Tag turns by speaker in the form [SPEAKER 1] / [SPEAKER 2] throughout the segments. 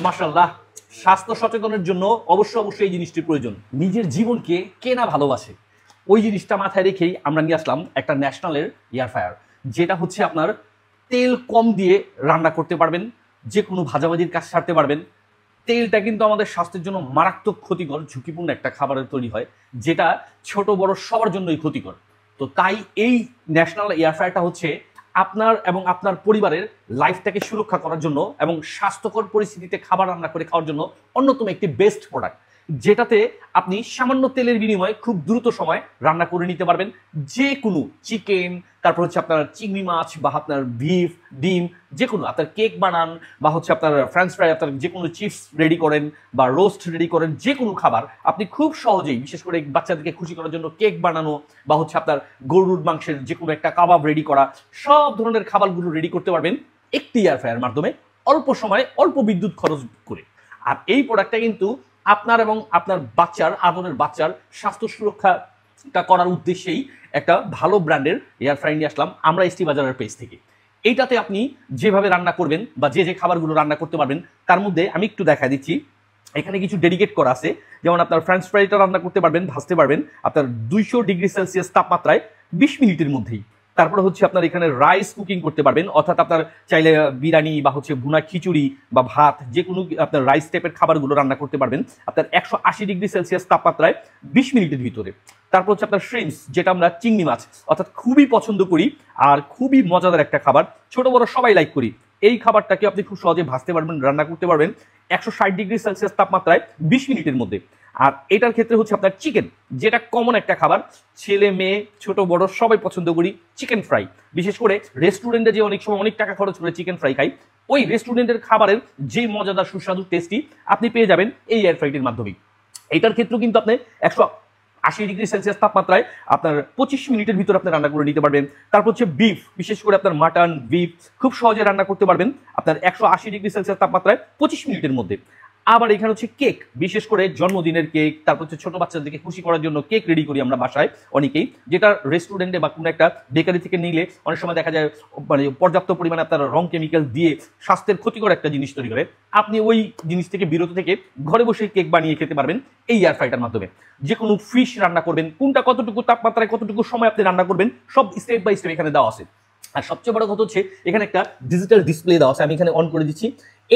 [SPEAKER 1] মাশাআল্লাহ, স্বাস্থ্য সচেতনের জন্য অবশ্যই এই জিনিসটির প্রয়োজন। নিজের জীবনকে কে না ভালোবাসে, ওই জিনিসটা মাথায় রেখেই আমরা নিয়ে আসলাম একটা ন্যাশনালের এয়ার ফ্রায়ার, যেটা হচ্ছে আপনার তেল কম দিয়ে রান্না করতে পারবেন, যে কোনো ভাজাভাজির কাজ সারতে পারবেন। তেলটা কিন্তু আমাদের স্বাস্থ্যের জন্য মারাত্মক ক্ষতিকর, ঝুঁকিপূর্ণ একটা খাবারের তৈরি হয়, যেটা ছোট বড় সবার জন্যই ক্ষতিকর। তো তাই এই ন্যাশনাল এয়ার ফ্রায়ারটা হচ্ছে আপনার এবং আপনার পরিবারের লাইফটাকে সুরক্ষা করার জন্য এবং স্বাস্থ্যকর পরিস্থিতিতে খাবার রান্না করে খাওয়ার জন্য অন্যতম একটি বেস্ট প্রোডাক্ট, যেটাতে আপনি সামান্য তেলের বিনিময়ে খুব দ্রুত সময় রান্না করে নিতে পারবেন যে কোনো চিকেন, তারপর হচ্ছে আপনার চিংড়ি মাছ বা আপনার বিফ, ডিম, যে কোনো আপনার কেক বানান বা হচ্ছে আপনার ফ্রেঞ্চ ফ্রাই, আপনার যে কোনো চিপস রেডি করেন বা রোস্ট রেডি করেন, যে কোনো খাবার আপনি খুব সহজেই, বিশেষ করে বাচ্চাদেরকে খুশি করার জন্য কেক বানানো বা হচ্ছে আপনার গরুর মাংসের যে কোনো একটা কাবাব রেডি করা, সব ধরনের খাবারগুলো রেডি করতে পারবেন একটি এয়ার ফ্রায়ারের মাধ্যমে, অল্প সময়ে অল্প বিদ্যুৎ খরচ করে। আর এই প্রোডাক্টটা কিন্তু আপনার এবং আপনার বাচ্চার, আদরের বাচ্চার স্বাস্থ্য সুরক্ষাটা করার উদ্দেশ্যেই একটা ভালো ব্র্যান্ডের এয়ার ফ্রায়ার নিয়ে আসলাম আমরা এসটি বাজারের পেজ থেকে। এইটাতে আপনি যেভাবে রান্না করবেন বা যে যে খাবারগুলো রান্না করতে পারবেন, তার মধ্যে আমি একটু দেখা দিচ্ছি। এখানে কিছু ডেডিকেট করা আছে, যেমন আপনার ফ্রেঞ্চ ফ্রাইটা রান্না করতে পারবেন, ভাজতে পারবেন আপনার 200 ডিগ্রি সেলসিয়াস তাপমাত্রায় 20 মিনিটের মধ্যেই। তারপরে হচ্ছে আপনার এখানে রাইস কুকিং করতে পারবেন, অর্থাৎ আপনার চাইলে বিরিয়ানি বা হচ্ছে ভুনা খিচুড়ি বা ভাত, যে কোনো আপনার রাইস টাইপের খাবারগুলো রান্না করতে পারবেন আপনার 180 ডিগ্রি সেলসিয়াস তাপমাত্রায় 20 মিনিটের ভিতরে। তারপর হচ্ছে আপনার শ্রিম্পস, যেটা আমরা চিংড়ি মাছ অর্থাৎ খুবই পছন্দ করি আর খুবই মজাদার একটা খাবার, ছোট বড় সবাই লাইক করি। এই খাবারটাকে আপনি খুব সহজে ভাজতে পারবেন, রান্না করতে পারবেন 160 ডিগ্রি সেলসিয়াস তাপমাত্রায় 20 মিনিটের মধ্যে। আর এটার ক্ষেত্রে হচ্ছে আপনার চিকেন, যেটা কমন একটা খাবার, ছেলে মেয়ে ছোট বড় সবাই পছন্দ করি, চিকেন ফ্রাই। বিশেষ করে রেস্টুরেন্টে যে অনেক সময় অনেক টাকা খরচ করে চিকেন ফ্রাই খাই, ওই রেস্টুরেন্টের খাবারের যে মজাদার সুস্বাদু টেস্টি আপনি পেয়ে যাবেন এই এয়ার ফ্রাইটির মাধ্যমে। এটার ক্ষেত্রেও কিন্তু আপনি 180 ডিগ্রি সেলসিয়াস তাপমাত্রায় আপনার 25 মিনিটের ভিতরে আপনি রান্না করে নিতে পারবেন। তারপর হচ্ছে বিফ, বিশেষ করে আপনার মাটন, বিফ খুব সহজে রান্না করতে পারবেন আপনার 180 ডিগ্রি সেলসিয়াস তাপমাত্রায় 25 মিনিটের মধ্যে। আবার এখানে হচ্ছে কেক, বিশেষ করে জন্মদিনের কেক, তারপর হচ্ছে ছোট বাচ্চাদেরকে খুশি করার জন্য কেক রেডি করি আমরা বাসায় অনেকেই, যেটা রেস্টুরেন্টে বা কোনো একটা বেকারি থেকে নিলে অনেক সময় দেখা যায় মানে পর্যাপ্ত পরিমাণে আপনার রং কেমিক্যাল দিয়ে স্বাস্থ্যের ক্ষতিকর একটা জিনিস তৈরি করে। আপনি ওই জিনিস থেকে বিরত থেকে ঘরে বসে কেক বানিয়ে খেতে পারবেন এই এয়ার ফ্রাইটার মাধ্যমে। যে কোনো ফিশ রান্না করবেন, কোনটা কতটুকু তাপমাত্রায় কতটুকু সময় আপনি রান্না করবেন, সব স্টেপ বাই স্টেপ এখানে দেওয়া আছে। আর সবচেয়ে বড় কথা হচ্ছে এখানে একটা ডিজিটাল ডিসপ্লে দেওয়া আছে, আমি এখানে অন করে দিচ্ছি।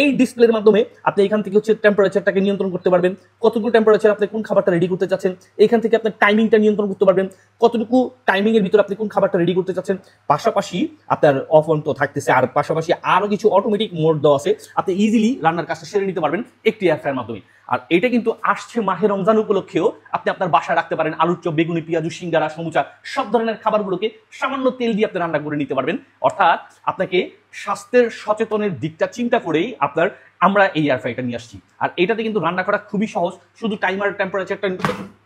[SPEAKER 1] এই ডিসপ্লের মাধ্যমে আপনি এখান থেকে হচ্ছে টেম্পারেচারটাকে নিয়ন্ত্রণ করতে পারবেন, কতটুকু টেম্পারেচার আপনি কোন খাবারটা রেডি করতে চাচ্ছেন। এখান থেকে আপনার টাইমিংটা নিয়ন্ত্রণ করতে পারবেন, কতটুকু টাইমিং এর ভিতরে আপনি কোন খাবারটা রেডি করতে চাচ্ছেন। পাশাপাশি আপনার অফ অন তো থাকতেছে, আর পাশাপাশি আরো কিছু অটোমেটিক মোড দেওয়া আছে, আপনি ইজিলি রান্নার কাজটা সেরে নিতে পারবেন একটি এয়ার ফ্রায়ারের মাধ্যমে। আর এটা কিন্তু আসছে মাহে রমজান উপলক্ষেও আপনি আপনার বাসায় রাখতে পারেন। আলুর চপ, বেগুনি, পেঁয়াজু, সিঙ্গারা, সমুচা সব ধরনের খাবারগুলোকে সামান্য তেল দিয়ে আপনি রান্না করে নিতে পারবেন। অর্থাৎ আপনাকে স্বাস্থ্যের সচেতনের দিকটা চিন্তা করেই আমরা এই এয়ার ফ্রাইটা নিয়ে আসছি। আর এটাতে কিন্তু রান্না করা খুবই সহজ, শুধু টাইমার টেম্পারেচারটা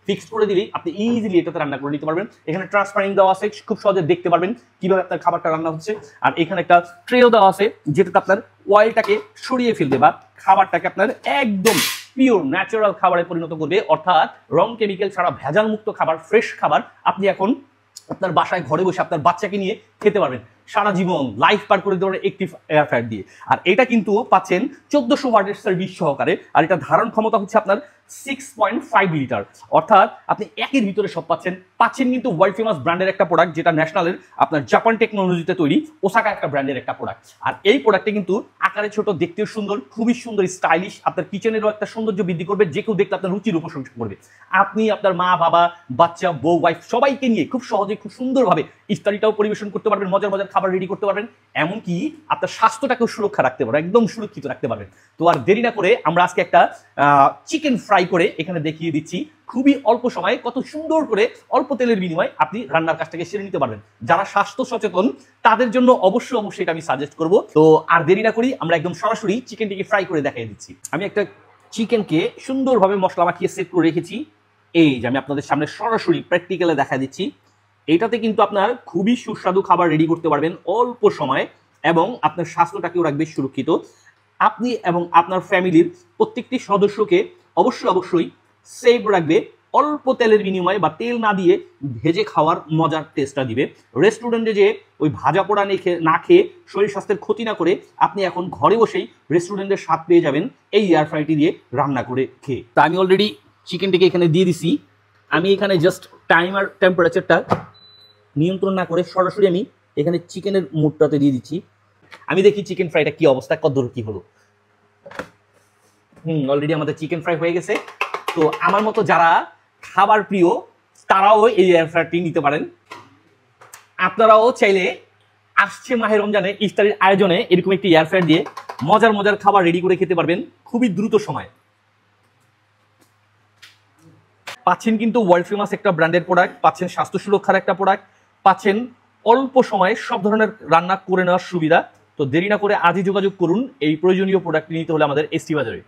[SPEAKER 1] ফিক্স করে দিলেই আপনি ইজিলি এটাতে রান্না করে নিতে পারবেন। এখানে ট্রান্সপারেন্ট দেওয়া আছে, খুব সহজে দেখতে পারবেন কিভাবে আপনার খাবারটা রান্না হচ্ছে। আর এখানে একটা ট্রেও দেওয়া আছে, যেটাতে আপনার অয়েলটাকে সরিয়ে ফেলবে বা খাবারটাকে আপনার একদম পিওর ন্যাচারাল খাবারে পরিণত করবে। অর্থাৎ রং কেমিক্যাল ছাড়া ভেজাল মুক্ত খাবার, ফ্রেশ খাবার আপনি এখন আপনার বাসায় ঘরে বসে আপনার বাচ্চাকে নিয়ে খেতে পারবেন, সারা জীবন লাইফ পার করে দেওয়ার একটি এয়ার ফ্রায়ার দিয়ে। আর এটা কিন্তু পাচ্ছেন 1400 ওয়াটের সার্ভিস সহকারে। আর এটা ধারণ ক্ষমতা হচ্ছে আপনার 6.5 লিটার, অর্থাৎ আপনি একের ভিতরে সব পাচ্ছেন কিন্তু ওয়ার্ল্ড ফেমাস ব্র্যান্ডের একটা প্রোডাক্ট, যেটা ন্যাশনালের আপনার জাপান টেকনোলজিতে তৈরি, ওসাকা একটা ব্র্যান্ডের একটা প্রোডাক্ট। আর এই প্রোডাক্টে কিন্তু আকারে ছোট, দেখতেও সুন্দর, খুবই সুন্দর স্টাইলিশ, আপনার কিচেনেরও একটা সৌন্দর্য বৃদ্ধি করবে, যে কেউ দেখলে আপনার রুচির প্রশংসা করবে। আপনি আপনার মা বাবা, বাচ্চা, বউ, ওয়াইফ সবাইকে নিয়ে খুব সহজে খুব সুন্দরভাবে ইফতারিটাও পরিবেশন করতে পারবেন, মজার মজার খাবার রেডি করতে পারবেন, এমনকি আপনার স্বাস্থ্যটাকেও সুরক্ষা রাখতে পারবেন, একদম সুরক্ষিত রাখতে পারবেন। তো আর দেরি না করে আমরা আজকে একটা চিকেন ফ্রাই করে এখানে দেখিয়ে দিচ্ছি খুবই অল্প সময়ে কত সুন্দর করে অল্প তেলের বিনিময়ে আপনি রান্নার কাজটাকে সেরে নিতে পারবেন। যারা স্বাস্থ্য সচেতন তাদের জন্য অবশ্যই এটা আমি সাজেস্ট করব। তো আর দেরি না করি আমরা একদম সরাসরি চিকেনটিকে ফ্রাই করে দেখিয়ে দিচ্ছি। আমি একটা চিকেনকে সুন্দরভাবে মশলা মাখিয়ে সেট করে রেখেছি, এই যে আমি আপনাদের সামনে সরাসরি প্র্যাকটিক্যালে দেখা দিচ্ছি। এটাতে কিন্তু আপনার খুবই সুস্বাদু খাবার রেডি করতে পারবেন অল্প সময়ে, এবং আপনার স্বাস্থ্যটাকেও রাখবে সুরক্ষিত। আপনি এবং আপনার ফ্যামিলির প্রত্যেকটি সদস্যকে অবশ্যই সেভ রাখবে অল্প তেলের বিনিময়ে বা তেল না দিয়ে ভেজে খাওয়ার মজার টেস্টটা দিবে। রেস্টুরেন্টে যে ওই ভাজা পোড়া না খেয়ে শরীর স্বাস্থ্যের ক্ষতি না করে আপনি এখন ঘরে বসেই রেস্টুরেন্টের স্বাদ পেয়ে যাবেন এই এয়ার ফ্রায়ারটি দিয়ে রান্না করে খেয়ে। তা আমি অলরেডি চিকেনটিকে এখানে দিয়ে দিছি। আমি এখানে জাস্ট টাইমার টেম্পারেচারটা নিয়ন্ত্রণ না করে সরাসরি আমি এখানে চিকেনের মুডটাতে দিয়ে দিচ্ছি। আমি দেখি চিকেন ফ্রাইটা কি অবস্থা, কতদূর কি হলো। অলরেডি আমাদের চিকেন ফ্রাই হয়ে গেছে। তো আমার মতো যারা খাবার প্রিয় তারাও এই এয়ার ফ্রায়ারটি নিতে পারেন। আপনারাও চাইলে আসছে মাহে রমজানে ইফতারের আয়োজনে এরকম একটি এয়ার ফ্রায়ার দিয়ে মজার মজার খাবার রেডি করে খেতে পারবেন খুবই দ্রুত সময়। পাচ্ছেন কিন্তু ওয়ার্ল্ড ফেমাস একটা ব্র্যান্ডের প্রোডাক্ট, পাচ্ছেন স্বাস্থ্য সুরক্ষার একটা প্রোডাক্ট, পাচ্ছেন অল্প সময়ে সব ধরনের রান্না করে নেওয়ার সুবিধা। তো দেরি না করে আজই যোগাযোগ করুন এই প্রয়োজনীয় প্রোডাক্ট নিতে হলে আমাদের এসটি বাজারে।